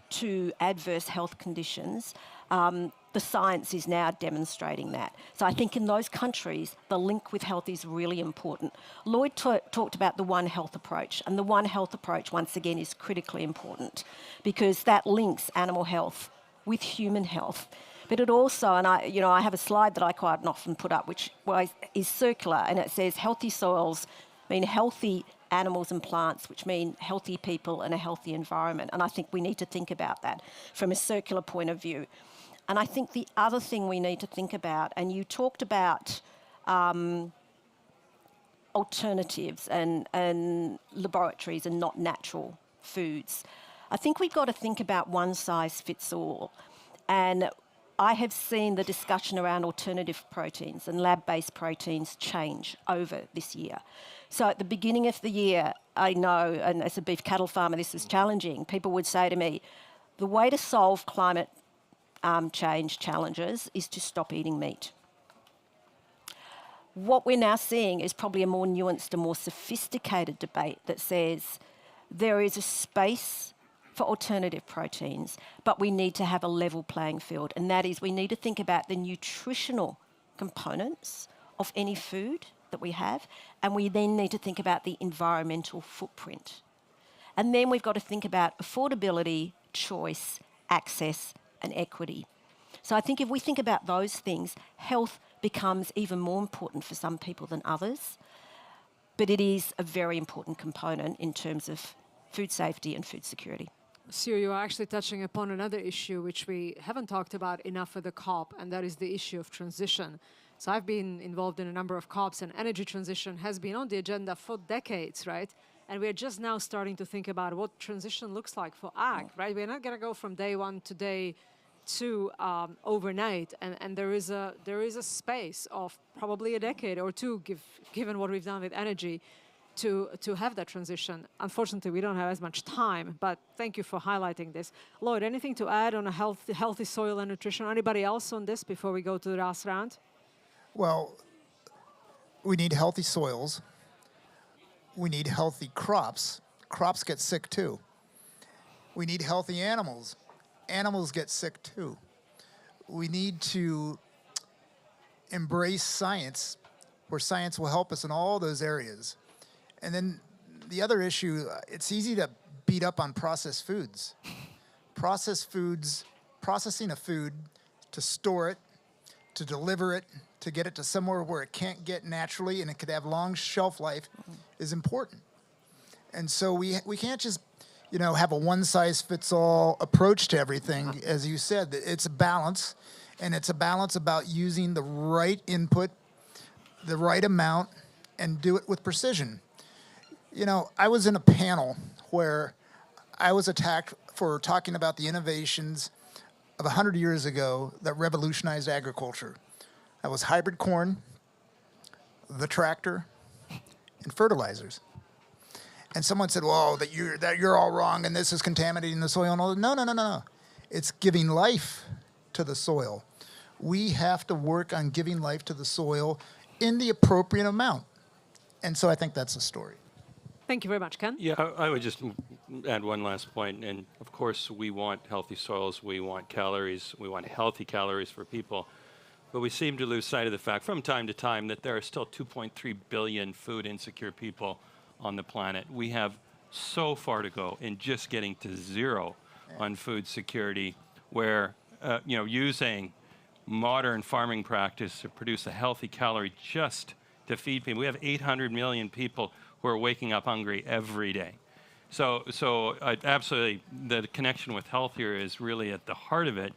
to adverse health conditions, the science is now demonstrating that. So I think in those countries, the link with health is really important. Lloyd talked about the One Health approach, and the One Health approach, once again, is critically important because that links animal health with human health. But it also, and I have a slide that I quite often put up, which is circular, and it says healthy soils mean healthy animals and plants, which mean healthy people and a healthy environment. And I think we need to think about that from a circular point of view. And I think the other thing we need to think about, and you talked about alternatives and laboratories and not natural foods. I think we've got to think about one size fits all. And I have seen the discussion around alternative proteins and lab-based proteins change over this year. So at the beginning of the year, I know, and as a beef cattle farmer, this is challenging. People would say to me, the way to solve climate change challenges is to stop eating meat. What we're now seeing is probably a more nuanced and more sophisticated debate that says there is a space for alternative proteins, but we need to have a level playing field. And that is, we need to think about the nutritional components of any food that we have, and we then need to think about the environmental footprint. And then we've got to think about affordability, choice, access, and equity. So I think if we think about those things, health becomes even more important for some people than others. but it is a very important component in terms of food safety and food security. Sue, you are actually touching upon another issue which we haven't talked about enough at the COP, and that is the issue of transition. So I've been involved in a number of COPs, and energy transition has been on the agenda for decades, right? And we're just now starting to think about what transition looks like for ag, right? We're not going to go from day one to day two overnight, and there is a space of probably a decade or two, given what we've done with energy, to have that transition. Unfortunately, we don't have as much time, but thank you for highlighting this. Lloyd, anything to add on a healthy soil and nutrition? Anybody else on this before we go to the last round? Well, we need healthy soils. We need healthy crops. Crops get sick too. We need healthy animals. Animals get sick too. We need to embrace science, where science will help us in all those areas. And then the other issue, it's easy to beat up on processed foods. Processed foods, processing a food to store it, to deliver it, to get it to somewhere where it can't get naturally and it could have long shelf life is important. And so we can't just, have a one-size-fits-all approach to everything. As you said, it's a balance, and it's a balance about using the right input, the right amount, and do it with precision. I was in a panel where I was attacked for talking about the innovations of 100 years ago that revolutionized agriculture. That was hybrid corn, the tractor, and fertilizers. And someone said, "Well, that you're all wrong, and this is contaminating the soil." And all. No. It's giving life to the soil. We have to work on giving life to the soil in the appropriate amount. And so I think that's the story. Thank you very much, Ken. Yeah, I would just add one last point. And of course, we want healthy soils, we want calories, we want healthy calories for people. But we seem to lose sight of the fact from time to time that there are still 2.3 billion food insecure people on the planet. We have so far to go in just getting to zero on food security, where using modern farming practice to produce a healthy calorie just to feed people. We have 800 million people who are waking up hungry every day. So absolutely, the connection with health here is really at the heart of it,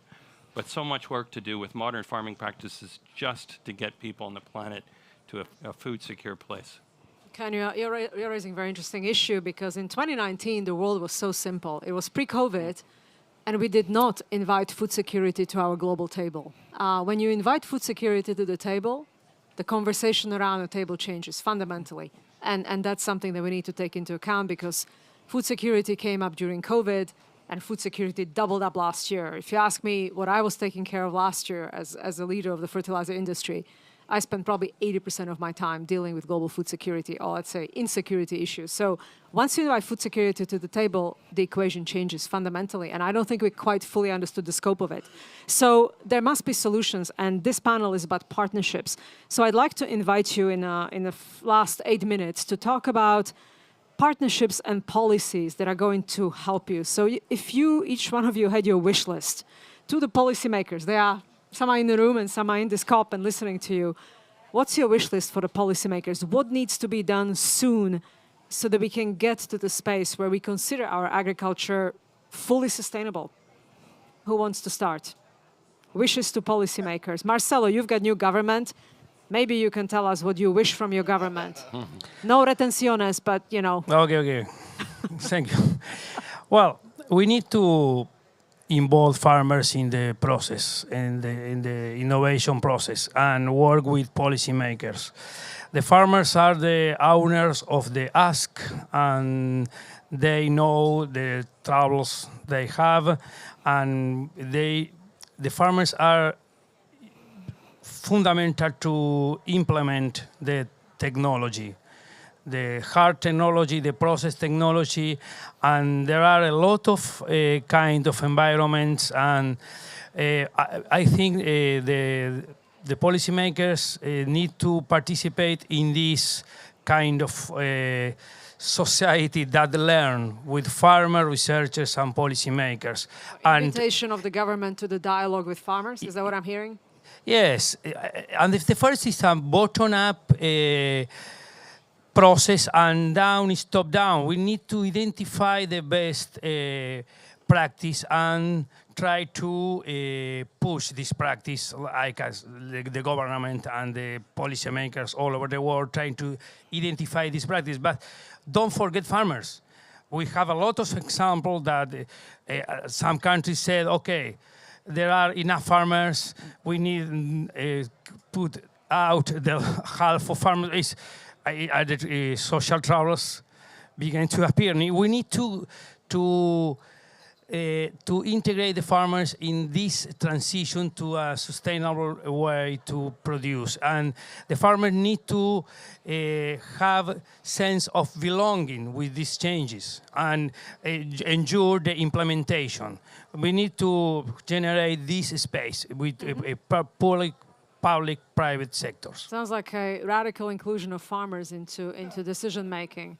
but so much work to do with modern farming practices just to get people on the planet to a food secure place. Ken, you're raising a very interesting issue, because in 2019, the world was so simple. It was pre-COVID, and we did not invite food security to our global table. When you invite food security to the table, the conversation around the table changes fundamentally. And that's something that we need to take into account, because food security came up during COVID, and food security doubled up last year. If you ask me what I was taking care of last year as a leader of the fertilizer industry, I spent probably 80% of my time dealing with global food security, or let's say insecurity issues. So once you invite food security to the table, the equation changes fundamentally, and I don't think we quite fully understood the scope of it. So there must be solutions, and this panel is about partnerships. So I'd like to invite you in the last 8 minutes to talk about partnerships and policies that are going to help you. So if each one of you had your wish list to the policymakers, some are in the room and some are in this COP and listening to you. What's your wish list for the policymakers? What needs to be done soon so that we can get to the space where we consider our agriculture fully sustainable? Who wants to start? Wishes to policymakers. Marcelo, you've got new government. Maybe you can tell us what you wish from your government. No retenciones, but Okay. Thank you. Well, we need to involve farmers in the process, in the innovation process, and work with policymakers. The farmers are the owners of the ask, and they know the troubles they have, and the farmers are fundamental to implement the technology, the hard technology, the process technology, and there are a lot of kind of environments, and I think the policymakers need to participate in this kind of society that learn with farmer researchers and policymakers. Invitation of the government to the dialogue with farmers, is that what I'm hearing? Yes, and if the first is a bottom-up process, and down is top down. We need to identify the best practice and try to push this practice, like as the government and the policymakers all over the world trying to identify this practice. But don't forget farmers. We have a lot of examples that some countries said, okay, there are enough farmers, we need put out the half of farmers. Social troubles begin to appear. We need to integrate the farmers in this transition to a sustainable way to produce. And the farmers need to have sense of belonging with these changes and endure the implementation. We need to generate this space with public-private sectors. Sounds like a radical inclusion of farmers into decision making.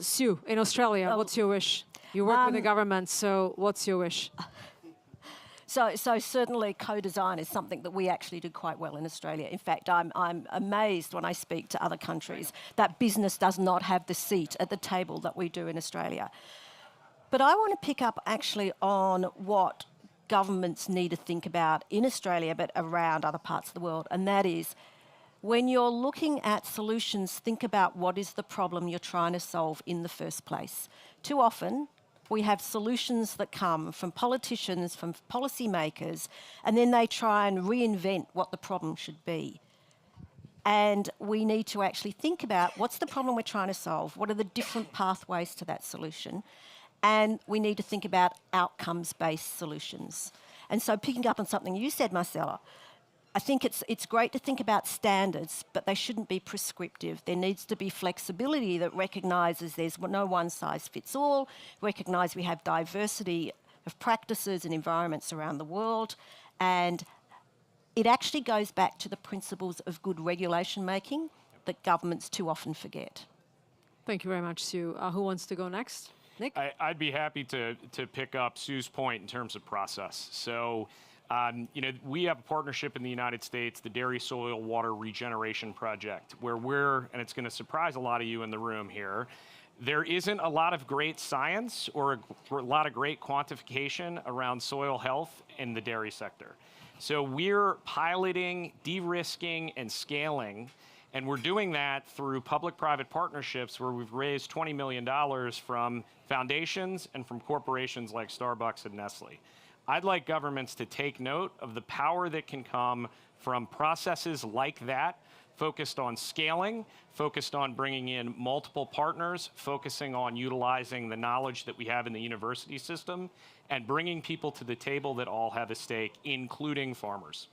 Sue, in Australia, what's your wish? You work with the government, so what's your wish? So certainly co-design is something that we actually do quite well in Australia. In fact, I'm amazed when I speak to other countries that business does not have the seat at the table that we do in Australia. But I want to pick up actually on what governments need to think about in Australia, but around other parts of the world, and that is, when you're looking at solutions, think about what is the problem you're trying to solve in the first place. Too often, we have solutions that come from politicians, from policymakers, and then they try and reinvent what the problem should be. And we need to actually think about what's the problem we're trying to solve, what are the different pathways to that solution, and we need to think about outcomes-based solutions. And so picking up on something you said, Marcella, I think it's great to think about standards, but they shouldn't be prescriptive. There needs to be flexibility that recognises there's no one size fits all, recognise we have diversity of practices and environments around the world, and it actually goes back to the principles of good regulation making that governments too often forget. Thank you very much, Sue. Who wants to go next? Nick? I'd be happy to pick up Sue's point in terms of process. So, we have a partnership in the United States, the Dairy Soil Water Regeneration Project, where and it's going to surprise a lot of you in the room here, there isn't a lot of great science or a lot of great quantification around soil health in the dairy sector. So we're piloting, de-risking, and scaling, and we're doing that through public-private partnerships where we've raised $20 million from foundations and from corporations like Starbucks and Nestle. I'd like governments to take note of the power that can come from processes like that, focused on scaling, focused on bringing in multiple partners, focusing on utilizing the knowledge that we have in the university system, and bringing people to the table that all have a stake, including farmers.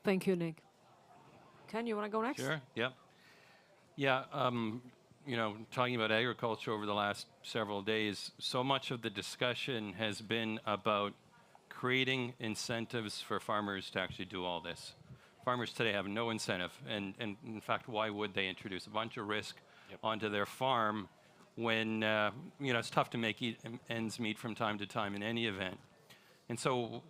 Thank you, Nick. Ken, you want to go next? Sure, yep. Yeah, talking about agriculture over the last several days, so much of the discussion has been about creating incentives for farmers to actually do all this. Farmers today have no incentive, and in fact, why would they introduce a bunch of risk onto their farm when it's tough to make ends meet from time to time in any event? And so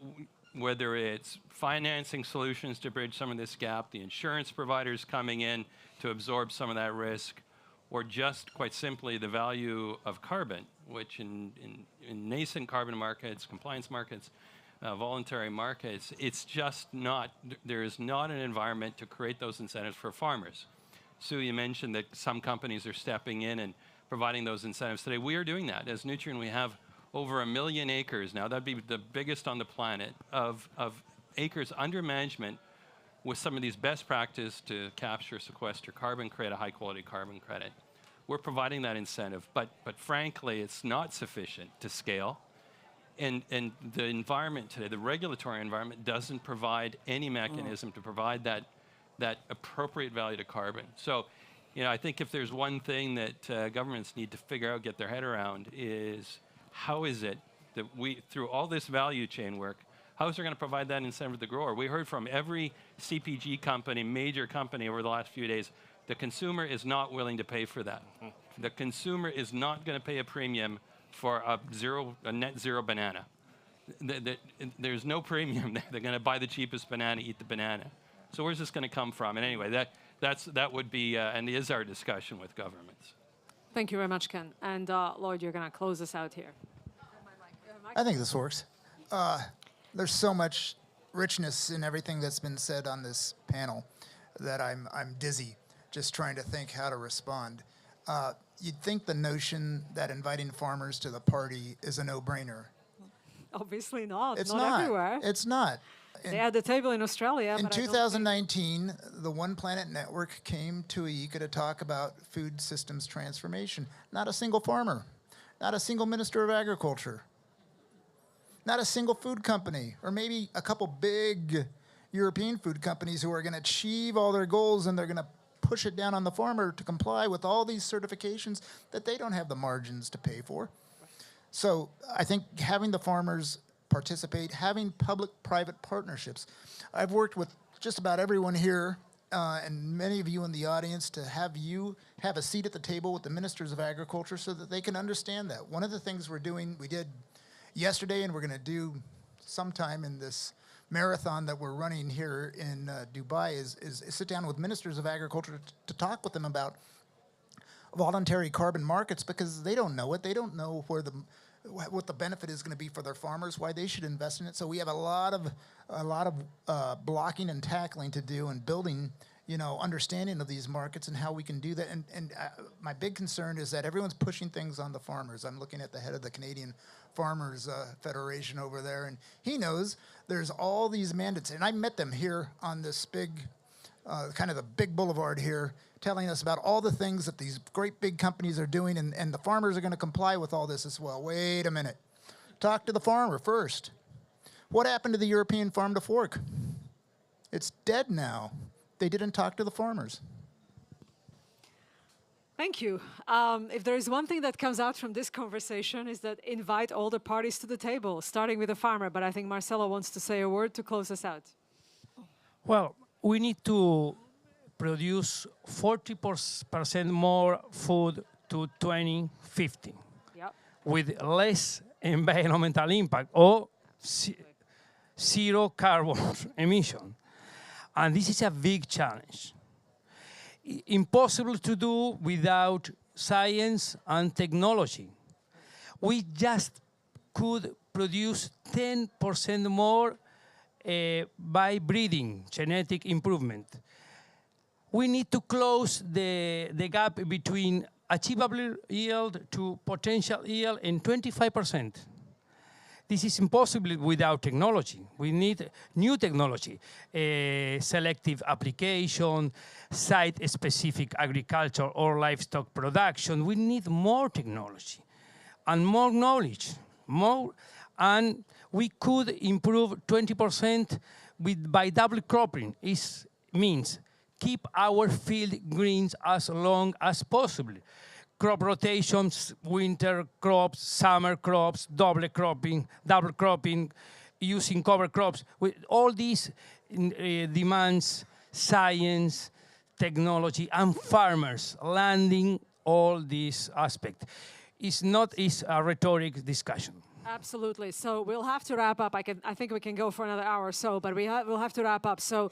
whether it's financing solutions to bridge some of this gap, the insurance providers coming in to absorb some of that risk, or just quite simply the value of carbon, which in nascent carbon markets, compliance markets, voluntary markets, it's just not, there is not an environment to create those incentives for farmers. Sue, you mentioned that some companies are stepping in and providing those incentives today. We are doing that. As Nutrien, we have over 1 million acres now, that'd be the biggest on the planet, of acres under management with some of these best practices to capture, sequester carbon, create a high quality carbon credit. We're providing that incentive, but frankly, it's not sufficient to scale. And the environment today, the regulatory environment, doesn't provide any mechanism to provide that appropriate value to carbon. So, I think if there's one thing that governments need to figure out, get their head around, is how is it that we, through all this value chain work, how is there going to provide that incentive to the grower? We heard from every CPG company, major company over the last few days, the consumer is not willing to pay for that. The consumer is not going to pay a premium for a net zero banana. There's no premium there. They're going to buy the cheapest banana, eat the banana. So where's this going to come from? And anyway, that would be and is our discussion with governments. Thank you very much, Ken. And Lloyd, you're going to close us out here. I think this works. There's so much richness in everything that's been said on this panel that I'm dizzy just trying to think how to respond. You'd think the notion that inviting farmers to the party is a no-brainer. Obviously not. It's not not. everywhere. It's not. They had the table in Australia. In but I don't 2019, the One Planet Network came to ICA to talk about food systems transformation. Not a single farmer, not a single minister of agriculture, not a single food company, or maybe a couple big European food companies who are going to achieve all their goals and they're going to push it down on the farmer to comply with all these certifications that they don't have the margins to pay for. So I think having the farmers participate, having public-private partnerships. I've worked with just about everyone here and many of you in the audience to have you have a seat at the table with the ministers of agriculture so that they can understand that. One of the things we did yesterday and we're going to do sometime in this marathon that we're running here in Dubai is sit down with ministers of agriculture to talk with them about voluntary carbon markets because they don't know it. They don't know what the benefit is going to be for their farmers, why they should invest in it. So we have a lot of blocking and tackling to do and building, understanding of these markets and how we can do that. And my big concern is that everyone's pushing things on the farmers. I'm looking at the head of the Canadian Farmers Federation over there, and he knows there's all these mandates. And I met them here on this big, kind of the big boulevard here, telling us about all the things that these great big companies are doing, and the farmers are going to comply with all this as well. Wait a minute. Talk to the farmer first. What happened to the European farm to fork? It's dead now. They didn't talk to the farmers. Thank you. If there is one thing that comes out from this conversation is that invite all the parties to the table, starting with the farmer. But I think Marcelo wants to say a word to close us out. Well, we need to produce 40% more food to 2050 with less environmental impact or zero carbon emission. And this is a big challenge. Impossible to do without science and technology. We just could produce 10% more by breeding, genetic improvement. We need to close the gap between achievable yield to potential yield in 25%. This is impossible without technology. We need new technology, selective application, site-specific agriculture or livestock production. We need more technology and more knowledge, and we could improve 20% by double cropping. It means keep our field greens as long as possible. Crop rotations, winter crops, summer crops, double cropping, using cover crops. With all these demands science, technology, and farmers landing all these aspects. It's not a rhetoric discussion. Absolutely. So we'll have to wrap up. I think we can go for another hour or so, but we'll have to wrap up. So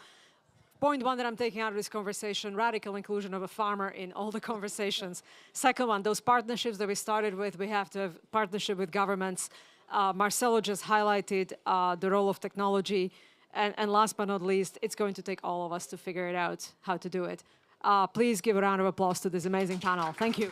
point one that I'm taking out of this conversation, radical inclusion of a farmer in all the conversations. Second one, those partnerships that we started with, we have to have partnership with governments. Marcelo just highlighted the role of technology. And last but not least, it's going to take all of us to figure it out how to do it. Please give a round of applause to this amazing panel. Thank you.